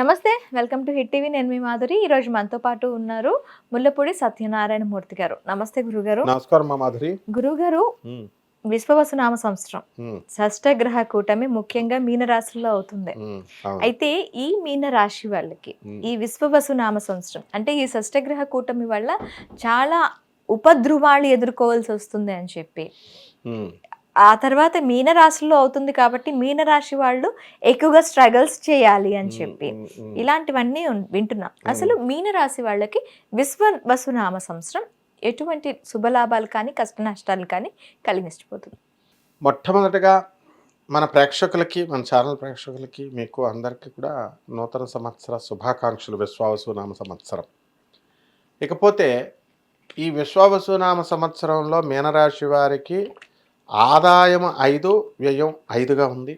నమస్తే, welcome to hit TV. నేను మీ మాధురి. ఈ రోజు మనతో పాటు ఉన్నారు ముల్లపూడి సత్యనారాయణ మూర్తి గారు. నమస్తే గురుగారు. నమస్కారం మా మాధురి. గురుగారు, విశ్వవసునామ సంవత్సరం షష్టగ్రహ కూటమి ముఖ్యంగా మీనరాశిలో అవుతుంది. అయితే ఈ మీనరాశి వాళ్ళకి ఈ విశ్వవసునామ సంవత్సరం అంటే ఈ షష్టగ్రహ కూటమి వల్ల చాలా ఉపద్రువాలు ఎదుర్కోవాల్సి వస్తుంది అని చెప్పి, ఆ తర్వాత మీనరాశిలో అవుతుంది కాబట్టి మీనరాశి వాళ్ళు ఎక్కువగా స్ట్రగల్స్ చేయాలి అని చెప్పి ఇలాంటివన్నీ వింటున్నాం. అసలు మీనరాశి వాళ్ళకి విశ్వవసునామ సంవత్సరం ఎటువంటి శుభలాభాలు కానీ కష్ట నష్టాలు కానీ కలిగిస్తుంది? మొట్టమొదటిగా మన ప్రేక్షకులకి, మన ఛానల్ ప్రేక్షకులకి, మీకు అందరికీ కూడా నూతన సంవత్సర శుభాకాంక్షలు. విశ్వవసునామ సంవత్సరం. ఇకపోతే ఈ విశ్వవసునామ సంవత్సరంలో మీనరాశి వారికి ఆదాయం 5, వ్యయం 5గా ఉంది.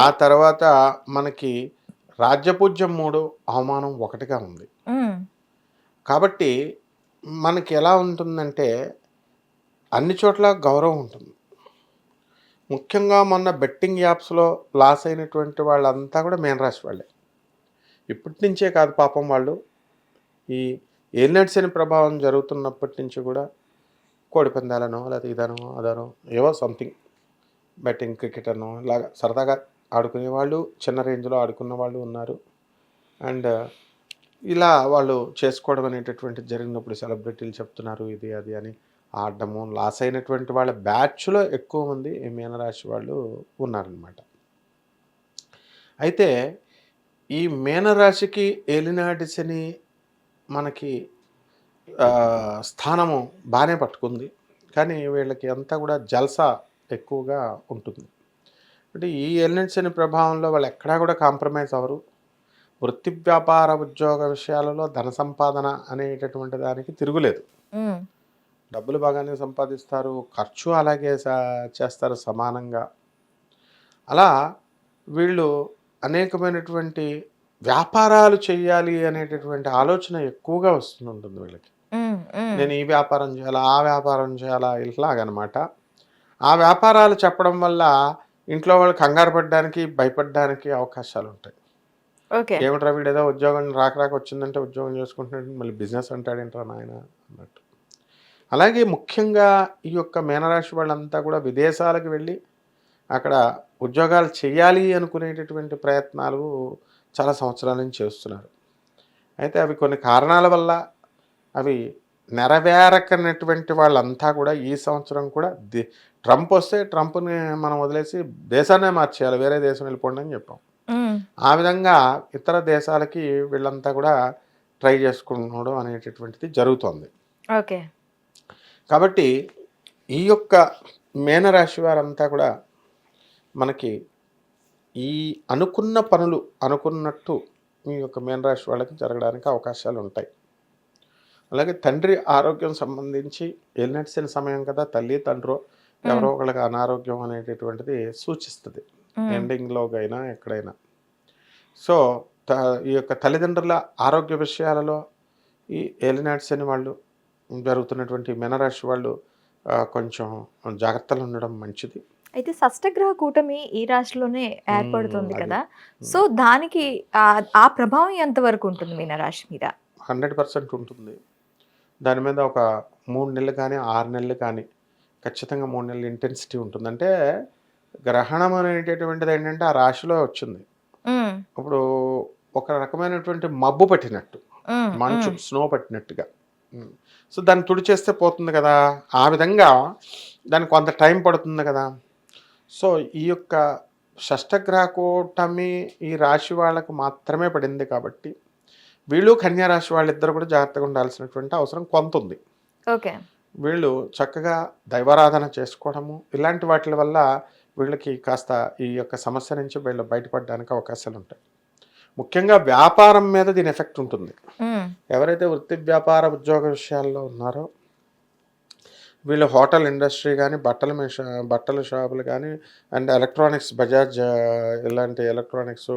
ఆ తర్వాత మనకి రాజ్యపూజ్యం 3, అవమానం 1గా ఉంది. కాబట్టి మనకి ఎలా ఉంటుందంటే అన్ని చోట్ల గౌరవం ఉంటుంది. ముఖ్యంగా మొన్న బెట్టింగ్ యాప్స్లో లాస్ అయినటువంటి వాళ్ళంతా కూడా మీనరాశి వాళ్ళే. ఇప్పటి నుంచే కాదు పాపం, వాళ్ళు ఈ ఏలినాటి శని ప్రభావం జరుగుతున్నప్పటి నుంచి కూడా కోడి పందాలనో లేకపోతే ఇదనో అదనో ఏవో సంథింగ్ బెట్టింగ్, క్రికెట్ అనో ఇలాగా సరదాగా ఆడుకునే వాళ్ళు, చిన్న రేంజ్లో ఆడుకున్న వాళ్ళు ఉన్నారు. అండ్ ఇలా వాళ్ళు చేసుకోవడం అనేటటువంటిది జరిగినప్పుడు సెలబ్రిటీలు చెప్తున్నారు ఇది అది అని ఆడడము, లాస్ అయినటువంటి వాళ్ళ బ్యాచ్లో ఎక్కువ మంది మీనరాశి వాళ్ళు ఉన్నారనమాట. అయితే ఈ మీనరాశికి ఏలినాటి శని మనకి స్థానము బాగానే పట్టుకుంది, కానీ వీళ్ళకి అంతా కూడా జల్సా ఎక్కువగా ఉంటుంది. అంటే ఈ ఏలినాటి శని ప్రభావంలో వాళ్ళు ఎక్కడా కూడా కాంప్రమైజ్ అవ్వరు. వృత్తి, వ్యాపార, ఉద్యోగ విషయాలలో ధన సంపాదన అనేటటువంటి దానికి తిరుగులేదు. డబ్బులు బాగానే సంపాదిస్తారు, ఖర్చు అలాగే చేస్తారు సమానంగా. అలా వీళ్ళు అనేకమైనటువంటి వ్యాపారాలు చేయాలి అనేటటువంటి ఆలోచన ఎక్కువగా వస్తుంటుంది వీళ్ళకి. నేను ఈ వ్యాపారం చేయాలా, ఆ వ్యాపారం చేయాలా, ఇలాగనమాట. ఆ వ్యాపారాలు చెప్పడం వల్ల ఇంట్లో వాళ్ళు కంగారు పడడానికి, భయపడడానికి అవకాశాలు ఉంటాయి. ఏమిట్రా వీడు ఏదో ఉద్యోగం రాక వచ్చిందంటే ఉద్యోగం చేసుకుంటున్నాడు, మళ్ళీ బిజినెస్ అంటాడేంట్రా నాయన అన్నట్టు. అలాగే ముఖ్యంగా ఈ యొక్క మీనరాశి వాళ్ళంతా కూడా విదేశాలకు వెళ్ళి అక్కడ ఉద్యోగాలు చేయాలి అనుకునేటటువంటి ప్రయత్నాలు చాలా సంవత్సరాల నుంచి చేస్తున్నారు. అయితే అవి కొన్ని కారణాల వల్ల అవి నెరవేరకనటువంటి వాళ్ళంతా కూడా ఈ సంవత్సరం కూడా ట్రంప్ వస్తే ట్రంప్ని మనం వదిలేసి దేశాన్నే మార్చేయాలి, వేరే దేశం వెళ్ళిపోండి అని చెప్పాం. ఆ విధంగా ఇతర దేశాలకి వీళ్ళంతా కూడా ట్రై చేసుకున్నాడు అనేటటువంటిది జరుగుతోంది. ఓకే. కాబట్టి ఈ యొక్క మీనరాశి వారంతా కూడా మనకి ఈ అనుకున్న పనులు అనుకున్నట్టు ఈ యొక్క మీనరాశి వాళ్ళకి జరగడానికి అవకాశాలు ఉంటాయి. అలాగే తండ్రి ఆరోగ్యం సంబంధించి ఏలినాటి శని సమయం కదా, తల్లి తండ్రో ఎవరో ఒకళ్ళకి అనారోగ్యం అనేటటువంటిది సూచిస్తుంది ఎండింగ్లో అయినా ఎక్కడైనా. సో ఈ యొక్క తల్లిదండ్రుల ఆరోగ్య విషయాలలో ఈ ఏలినాటి శని వాళ్ళు జరుగుతున్నటువంటి మీనరాశి వాళ్ళు కొంచెం జాగ్రత్తలు ఉండడం మంచిది. అయితే షష్టగ్రహ కూటమి ఈ రాశిలోనే ఏర్పడుతుంది కదా, సో దానికి ఆ ప్రభావం ఎంతవరకు ఉంటుంది మీనరాశి మీద? 100% ఉంటుంది. దాని మీద ఒక 3 నెలలు కానీ 6 నెలలు కానీ ఖచ్చితంగా 3 నెలలు ఇంటెన్సిటీ ఉంటుంది. అంటే గ్రహణం అనేటటువంటిది ఏంటంటే ఆ రాశిలో వచ్చింది. ఇప్పుడు ఒక రకమైనటువంటి మబ్బు పట్టినట్టు, మంచు స్నో పట్టినట్టుగా. సో దాన్ని తుడిచేస్తే పోతుంది కదా, ఆ విధంగా దానికి కొంత టైం పడుతుంది కదా. సో ఈ యొక్క షష్టగ్రహ కూటమి ఈ రాశి వాళ్ళకు మాత్రమే పడింది కాబట్టి వీళ్ళు కన్యా రాశి వాళ్ళిద్దరు కూడా జాగ్రత్తగా ఉండాల్సినటువంటి అవసరం కొంత ఉంది. ఓకే. వీళ్ళు చక్కగా దైవారాధన చేసుకోవడము ఇలాంటి వాటి వల్ల వీళ్ళకి కాస్త ఈ యొక్క సమస్య నుంచి వీళ్ళు బయటపడడానికి అవకాశాలు ఉంటాయి. ముఖ్యంగా వ్యాపారం మీద దీని ఎఫెక్ట్ ఉంటుంది. ఎవరైతే వృత్తి, వ్యాపార, ఉద్యోగ విషయాల్లో ఉన్నారో వీళ్ళు హోటల్ ఇండస్ట్రీ కానీ, బట్టల షాపులు కానీ, అండ్ ఎలక్ట్రానిక్స్, బజాజ్ ఇలాంటి ఎలక్ట్రానిక్స్,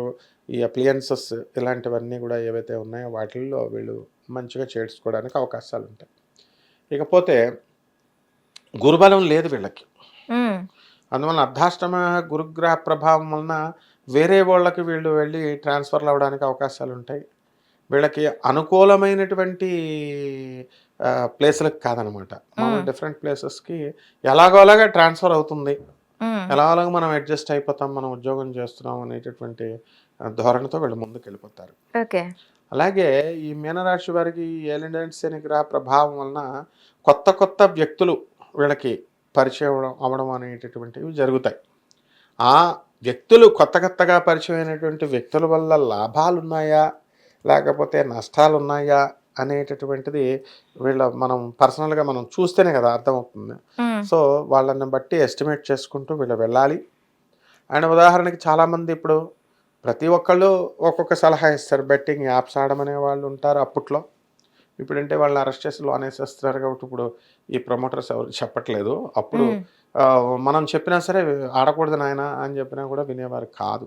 ఈ అప్లియన్సెస్ ఇలాంటివన్నీ కూడా ఏవైతే ఉన్నాయో వాటిల్లో వీళ్ళు మంచిగా చేసుకోవడానికి అవకాశాలు ఉంటాయి. ఇకపోతే గురుబలం లేదు వీళ్ళకి. అందువలన అర్ధాష్టమ గురుగ్రహ ప్రభావం వలన వేరే వాళ్ళకి వీళ్ళు వెళ్ళి ట్రాన్స్ఫర్లు అవ్వడానికి అవకాశాలు ఉంటాయి. వీళ్ళకి అనుకూలమైనటువంటి ప్లేసులకు కాదనమాట. మామూలు డిఫరెంట్ ప్లేసెస్కి ఎలాగోలాగా ట్రాన్స్ఫర్ అవుతుంది, ఎలాగోలాగా మనం అడ్జస్ట్ అయిపోతాం, మనం ఉద్యోగం చేస్తున్నాం అనేటటువంటి ధోరణితో వీళ్ళు ముందుకు వెళ్ళిపోతారు. ఓకే. అలాగే ఈ మీనరాశి వారికి ఏలినాటి శని గ్రహ ప్రభావం వలన కొత్త కొత్త వ్యక్తులు వీళ్ళకి పరిచయం అవ్వడం అనేటటువంటివి జరుగుతాయి. ఆ వ్యక్తులు కొత్తగా పరిచయం అయినటువంటి వ్యక్తుల వల్ల లాభాలు ఉన్నాయా లేకపోతే నష్టాలు ఉన్నాయా అనేటటువంటిది మనం పర్సనల్గా మనం చూస్తేనే కదా అర్థమవుతుంది. సో వాళ్ళని బట్టి ఎస్టిమేట్ చేసుకుంటూ వీళ్ళు వెళ్ళాలి. అండ్ ఉదాహరణకి చాలామంది ఇప్పుడు ప్రతి ఒక్కళ్ళు ఒక్కొక్క సలహా ఇస్తారు. బెట్టింగ్ యాప్స్ ఆడమనే వాళ్ళు ఉంటారు అప్పట్లో. ఇప్పుడంటే వాళ్ళని అరెస్ట్ చేసి లోన్ వేసేస్తున్నారు కాబట్టి ఇప్పుడు ఈ ప్రమోటర్స్ ఎవరు చెప్పట్లేదు. అప్పుడు మనం చెప్పినా సరే ఆడకూడదు నాయన అని చెప్పినా కూడా వినేవారు కాదు.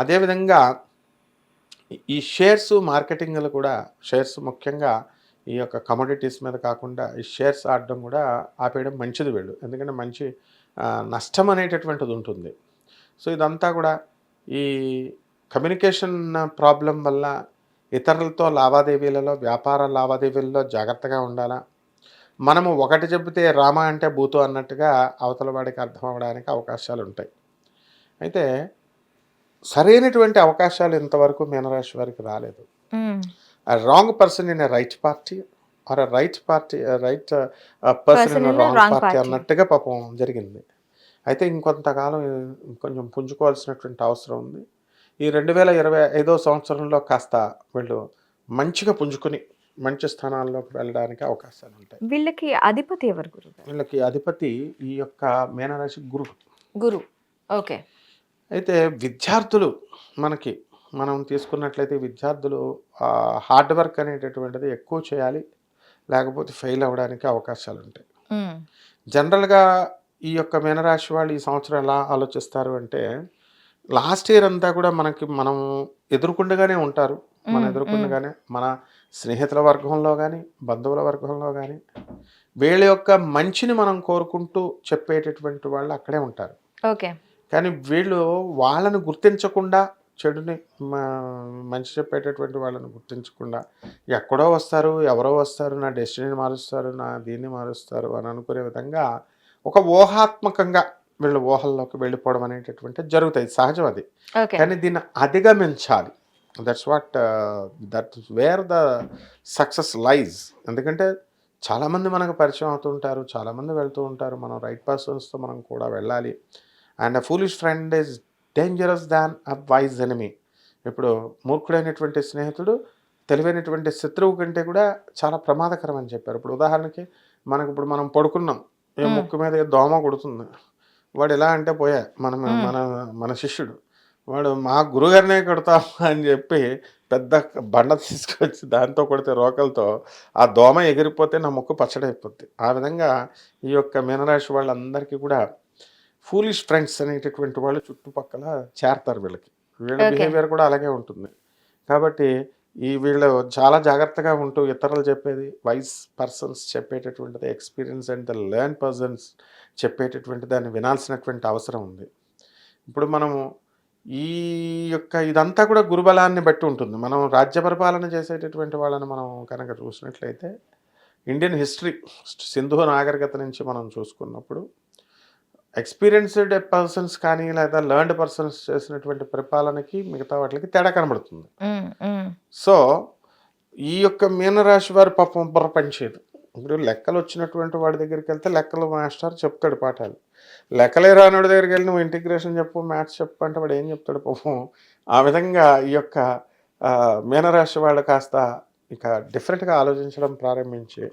అదేవిధంగా ఈ షేర్స్ మార్కెటింగ్లు కూడా, షేర్స్ ముఖ్యంగా ఈ యొక్క కమోడిటీస్ మీద కాకుండా ఈ షేర్స్ ఆడడం కూడా ఆపేయడం మంచిది వీళ్ళు. ఎందుకంటే మంచి నష్టం అనేటటువంటిది ఉంటుంది. సో ఇదంతా కూడా ఈ కమ్యూనికేషన్ ప్రాబ్లం వల్ల ఇతరులతో లావాదేవీలలో, వ్యాపార లావాదేవీలలో జాగ్రత్తగా ఉండాలా. మనము ఒకటి చెబితే రామ అంటే భూతో అన్నట్టుగా అవతల వాడికి అర్థం అవ్వడానికి అవకాశాలు ఉంటాయి. అయితే సరైనటువంటి అవకాశాలు ఇంతవరకు మీనరాశి వారికి రాలేదు. Wrong person in right party or right person in wrong party అన్నట్టుగా పాపం జరిగింది. అయితే ఇంకొంతకాలం కొంచెం పుంజుకోవాల్సినటువంటి అవసరం ఉంది. ఈ 2025 సంవత్సరంలో కాస్త వీళ్ళు మంచిగా పుంజుకొని మంచి స్థానాల్లోకి వెళ్ళడానికి అవకాశాలు ఉంటాయి. వీళ్ళకి అధిపతి ఎవరు గురువు? వీళ్ళకి అధిపతి ఈ యొక్క మీనరాశి గురు. ఓకే. అయితే విద్యార్థులు మనం తీసుకున్నట్లయితే విద్యార్థులు హార్డ్ వర్క్ అనేటటువంటిది ఎక్కువ చేయాలి, లేకపోతే ఫెయిల్ అవ్వడానికి అవకాశాలు ఉంటాయి. జనరల్గా ఈ యొక్క మీనరాశి వాళ్ళు ఈ సంవత్సరం ఎలా ఆలోచిస్తారు అంటే, లాస్ట్ ఇయర్ అంతా కూడా మనం ఎదుర్కొండగానే ఉంటారు. ఎదుర్కొండగానే మన స్నేహితుల వర్గంలో కానీ, బంధువుల వర్గంలో కానీ వీళ్ళ యొక్క మంచిని మనం కోరుకుంటూ చెప్పేటటువంటి వాళ్ళు అక్కడే ఉంటారు. ఓకే. కానీ వీళ్ళు వాళ్ళని గుర్తించకుండా, చెడుని మంచి చెప్పేటటువంటి వాళ్ళని గుర్తించకుండా ఎక్కడో వస్తారు, ఎవరో వస్తారు, నా డెస్టినీని మారుస్తారు, నా దీన్ని మారుస్తారు అని అనుకునే విధంగా ఒక ఊహాత్మకంగా వీళ్ళు ఊహల్లోకి వెళ్ళిపోవడం అనేటటువంటి జరుగుతాయి. సహజం అది. కానీ దీన్ని అధిగమించాలి. That's where the success lies. ఎందుకంటే చాలామంది మనకు పరిచయం అవుతుంటారు, చాలామంది వెళ్తూ ఉంటారు. మనం రైట్ పర్సన్స్తో మనం కూడా వెళ్ళాలి. And a foolish friend is dangerous than a wise enemy. ఇప్పుడు మూర్ఖుడైనటువంటి స్నేహితుడు తెలివైనటువంటి శత్రువు కంటే కూడా చాలా ప్రమాదకరం అని చెప్పారు. ఇప్పుడు ఉదాహరణకి ఇప్పుడు మనం పడుకున్నాం, ముక్కు మీద దోమ కొడుతుంది. వాడు ఎలా అంటే మన శిష్యుడు వాడు మా గురుగారినే కొడతాం అని చెప్పి పెద్ద బండ తీసుకొచ్చి దాంతో కొడితే రోకలతో ఆ దోమ ఎగిరిపోతే నా ముక్కు పచ్చడైపోద్ది. ఆ విధంగా ఈ యొక్క మీనరాశి వాళ్ళందరికీ కూడా ఫూలిష్ ఫ్రెండ్స్ అనేటటువంటి వాళ్ళు చుట్టుపక్కల చేరతారు. వీళ్ళ బిహేవియర్ కూడా అలాగే ఉంటుంది. కాబట్టి వీళ్ళు చాలా జాగ్రత్తగా ఉంటూ ఇతరులు చెప్పేది, వైస్ పర్సన్స్ చెప్పేటటువంటిది, experience and the learn persons చెప్పేటటువంటి దాన్ని వినాల్సినటువంటి అవసరం ఉంది. ఇప్పుడు మనము ఈ యొక్క ఇదంతా కూడా గురుబలాన్ని బట్టి ఉంటుంది. మనం రాజ్య పరిపాలన చేసేటటువంటి వాళ్ళని మనం కనుక చూసినట్లయితే ఇండియన్ హిస్టరీ సింధు నాగరికత నుంచి మనం చూసుకున్నప్పుడు ఎక్స్పీరియన్స్డ్ పర్సన్స్ కానీ లేదా లెర్న్డ్ పర్సన్స్ చేసినటువంటి పరిపాలనకి మిగతా వాటికి తేడా కనబడుతుంది. సో ఈ యొక్క మీనరాశి వారి పాపం బుర్ర పనిచేయదు. ఇప్పుడు లెక్కలు వచ్చినటువంటి వాడి దగ్గరికి వెళ్తే లెక్కలు మాస్టర్ చెప్తాడు పాఠాలు. లెక్కలే రానివాడి దగ్గరికి వెళ్ళి నువ్వు ఇంటిగ్రేషన్ చెప్పు, మ్యాథ్స్ చెప్పు అంటే వాడు ఏం చెప్తాడు పాపం. ఆ విధంగా ఈ యొక్క మీనరాశి వాళ్ళు కాస్త ఇక డిఫరెంట్గా ఆలోచించడం ప్రారంభించి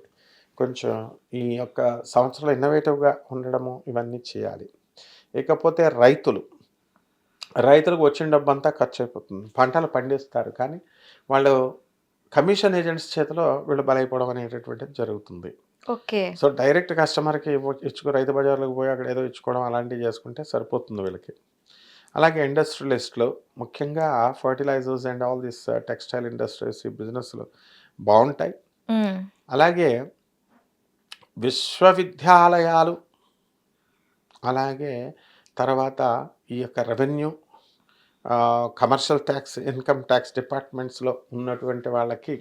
కొంచెం ఈ యొక్క సంవత్సరంలో ఇన్నోవేటివ్గా ఉండడము ఇవన్నీ చేయాలి. ఇకపోతే రైతులకు వచ్చిన డబ్బు అంతా ఖర్చు అయిపోతుంది. పంటలు పండిస్తారు కానీ వాళ్ళు కమిషన్ ఏజెంట్స్ చేతిలో వీళ్ళు బలైపోవడం అనేటటువంటిది జరుగుతుంది. ఓకే. సో డైరెక్ట్ కస్టమర్కి రైతు బజార్లకు పోయి అక్కడ ఏదో ఇచ్చుకోవడం అలాంటివి చేసుకుంటే సరిపోతుంది వీళ్ళకి. అలాగే ఇండస్ట్రియలిస్టులు ముఖ్యంగా fertilisers and all this textile industries ఈ బిజినెస్లు బాగుంటాయి. అలాగే విశ్వవిద్యాలయాలు, అలాగే తర్వాత ఈ యొక్క revenue, commercial tax, income tax డిపార్ట్మెంట్స్లో ఉన్నటువంటి వాళ్ళకి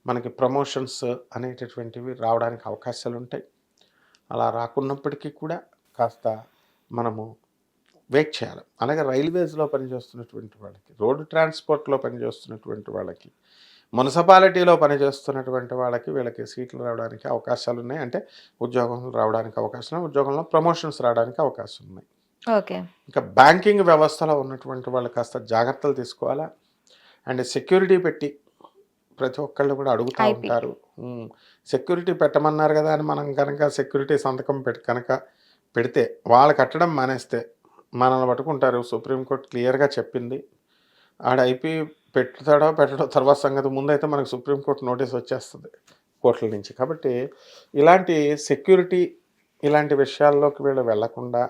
మనకి ప్రమోషన్స్ అనేటటువంటివి రావడానికి అవకాశాలు ఉంటాయి. అలా రాకున్నప్పటికీ కూడా కాస్త మనము వెయిట్ చేయాలి. అలాగే రైల్వేస్లో పనిచేస్తున్నటువంటి వాళ్ళకి, రోడ్డు ట్రాన్స్పోర్ట్లో పనిచేస్తున్నటువంటి వాళ్ళకి, మున్సిపాలిటీలో పనిచేస్తున్నటువంటి వాళ్ళకి వీళ్ళకి సీట్లు రావడానికి అవకాశాలు ఉన్నాయి. అంటే ఉద్యోగంలో రావడానికి అవకాశం, ఉద్యోగంలో ప్రమోషన్స్ రావడానికి అవకాశం ఉన్నాయి. ఓకే. ఇంకా బ్యాంకింగ్ వ్యవస్థలో ఉన్నటువంటి వాళ్ళు కాస్త జాగ్రత్తలు తీసుకోవాలా. అండ్ సెక్యూరిటీ పెట్టి ప్రతి ఒక్కళ్ళు కూడా అడుగుతూ ఉంటారు. సెక్యూరిటీ పెట్టమన్నారు కదా అని మనం కనుక సెక్యూరిటీ సంతకం కనుక పెడితే వాళ్ళు కట్టడం మానేస్తే మనల్ని పట్టుకుంటారు. సుప్రీంకోర్టు క్లియర్గా చెప్పింది. ఆడ ఐపీ పెడతాడో పెట్టడో తర్వాత సంగతి. ముందైతే మనకు సుప్రీంకోర్టు నోటీస్ వచ్చేస్తుంది కోర్టుల నుంచి. కాబట్టి ఇలాంటి సెక్యూరిటీ ఇలాంటి విషయాల్లోకి వీళ్ళు వెళ్లకుండా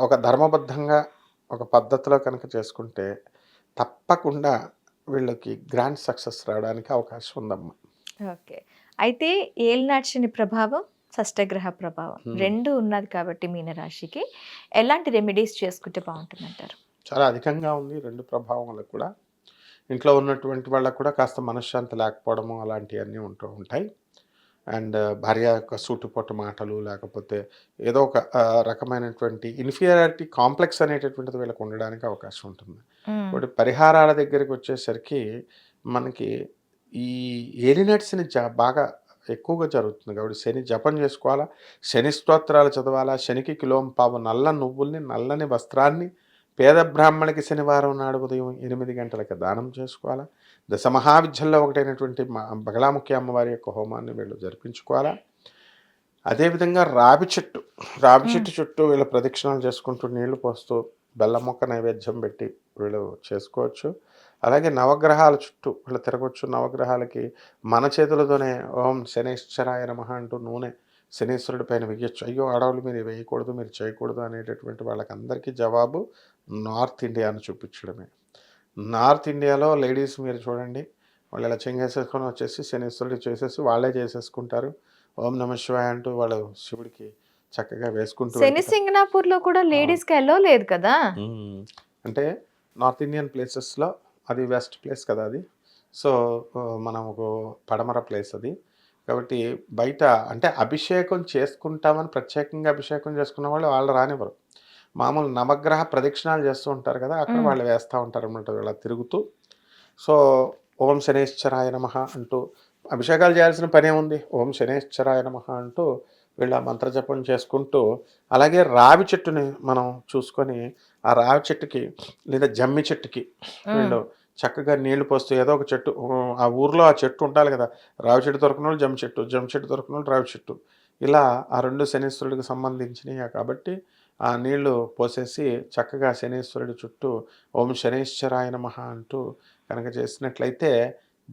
ఒక ధర్మబద్ధంగా ఒక పద్ధతిలో కనుక చేసుకుంటే తప్పకుండా వీళ్ళకి గ్రాండ్ సక్సెస్ రావడానికి అవకాశం ఉందమ్మా. ఓకే. అయితే ఏలినాటి శని ప్రభావం, షష్టగ్రహ ప్రభావం రెండు ఉన్నది కాబట్టి మీనరాశికి ఎలాంటి రెమెడీస్ చేసుకుంటే బాగుంటుందంటారు? చాలా అధికంగా ఉంది రెండు ప్రభావాలకు కూడా. ఇంట్లో ఉన్నటువంటి వాళ్ళకు కూడా కాస్త మనశ్శాంతి లేకపోవడము అలాంటివన్నీ ఉంటూ ఉంటాయి. అండ్ భార్య యొక్క సూటిపోటు మాటలు, లేకపోతే ఏదో ఒక రకమైనటువంటి ఇన్ఫీరియారిటీ కాంప్లెక్స్ అనేటటువంటిది వీళ్ళకి ఉండడానికి అవకాశం ఉంటుంది. ఇప్పుడు పరిహారాల దగ్గరికి వచ్చేసరికి మనకి ఈ ఏలినాటి శని బాగా ఎక్కువగా జరుగుతుంది కాబట్టి శని జపం చేసుకోవాలా, శని స్తోత్రాలు చదవాలా, శనికి కిలోంపావు నల్ల నువ్వుల్ని, నల్లని వస్త్రాన్ని పేద బ్రాహ్మణికి శనివారం నాడు ఉదయం 8 గంటలకి దానం చేసుకోవాలా. దశమహావిద్యల్లో ఒకటైనటువంటి బగలాముఖి అమ్మవారి యొక్క హోమాన్ని వీళ్ళు జరిపించుకోవాలా. అదేవిధంగా రావి చెట్టు చుట్టూ వీళ్ళు ప్రదక్షిణాలు చేసుకుంటూ నీళ్లు పోస్తూ బెల్లం మొక్క నైవేద్యం పెట్టి వీళ్ళు చేసుకోవచ్చు. అలాగే నవగ్రహాల చుట్టూ వీళ్ళు తిరగవచ్చు. నవగ్రహాలకి మన చేతులతోనే ఓం శనైశ్చరాయ నమః అంటూ నూనె శనీశ్వరుడి పైన వెయ్యొచ్చు. అయ్యో ఆడవాళ్ళు మీరు వేయకూడదు, మీరు చేయకూడదు అనేటటువంటి వాళ్ళకందరికీ జవాబు నార్త్ ఇండియాను చూపించడమే. నార్త్ ఇండియాలో లేడీస్ మీరు చూడండి, వాళ్ళు ఇలా చెంగేసేసుకొని వచ్చేసి శనీశ్వరుడు చేసేసి వాళ్ళే చేసేసుకుంటారు. ఓం నమ శివాయ అంటూ వాళ్ళు శివుడికి చక్కగా వేసుకుంటూ. శని సింగనాపూర్లో కూడా లేడీస్కి ఎల్లో లేదు కదా. అంటే నార్త్ ఇండియన్ ప్లేసెస్లో అది వెస్ట్ ప్లేస్ కదా అది. సో మనం ఒక పడమర ప్లేస్ అది. కాబట్టి బయట అంటే అభిషేకం చేసుకుంటామని ప్రత్యేకంగా అభిషేకం చేసుకున్న వాళ్ళు రానివ్వరు. మామూలు నవగ్రహ ప్రదక్షిణాలు చేస్తూ ఉంటారు కదా, అక్కడ వాళ్ళు వేస్తూ ఉంటారు అన్నమాట ఇలా తిరుగుతూ. సో ఓం శనేశ్వరాయ నమః అంటూ అభిషేకాలు చేయాల్సిన పనే ఉంది. ఓం శనేశ్వరాయ నమః అంటూ వీళ్ళ మంత్రజపం చేసుకుంటూ, అలాగే రావి చెట్టుని మనం చూసుకొని ఆ రావి చెట్టుకి లేదా జమ్మి చెట్టుకి వీళ్ళు చక్కగా నీళ్లు పోస్తూ ఏదో ఒక చెట్టు, ఆ ఊర్లో ఆ చెట్టు ఉండాలి కదా, రావి చెట్టు దొరకని వాళ్ళు జమ్మి చెట్టు దొరకని వాళ్ళు రావి చెట్టు, ఇలా ఆ రెండు శనీశ్వరుడికి సంబంధించినవి కాబట్టి ఆ నీళ్లు పోసేసి చక్కగా శనీశ్వరుడి చుట్టూ ఓం శనైశ్వరాయ నమః అంటూ కనుక చేసినట్లయితే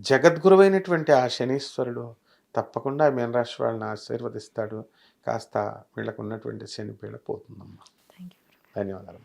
జగద్గురువైనటువంటి ఆ శనీశ్వరుడు తప్పకుండా మీనరాశి వాళ్ళని ఆశీర్వదిస్తాడు. కాస్త వీళ్ళకు ఉన్నటువంటి శని పీడ పోతుందమ్మా. Thank you. ధన్యవాదాలు.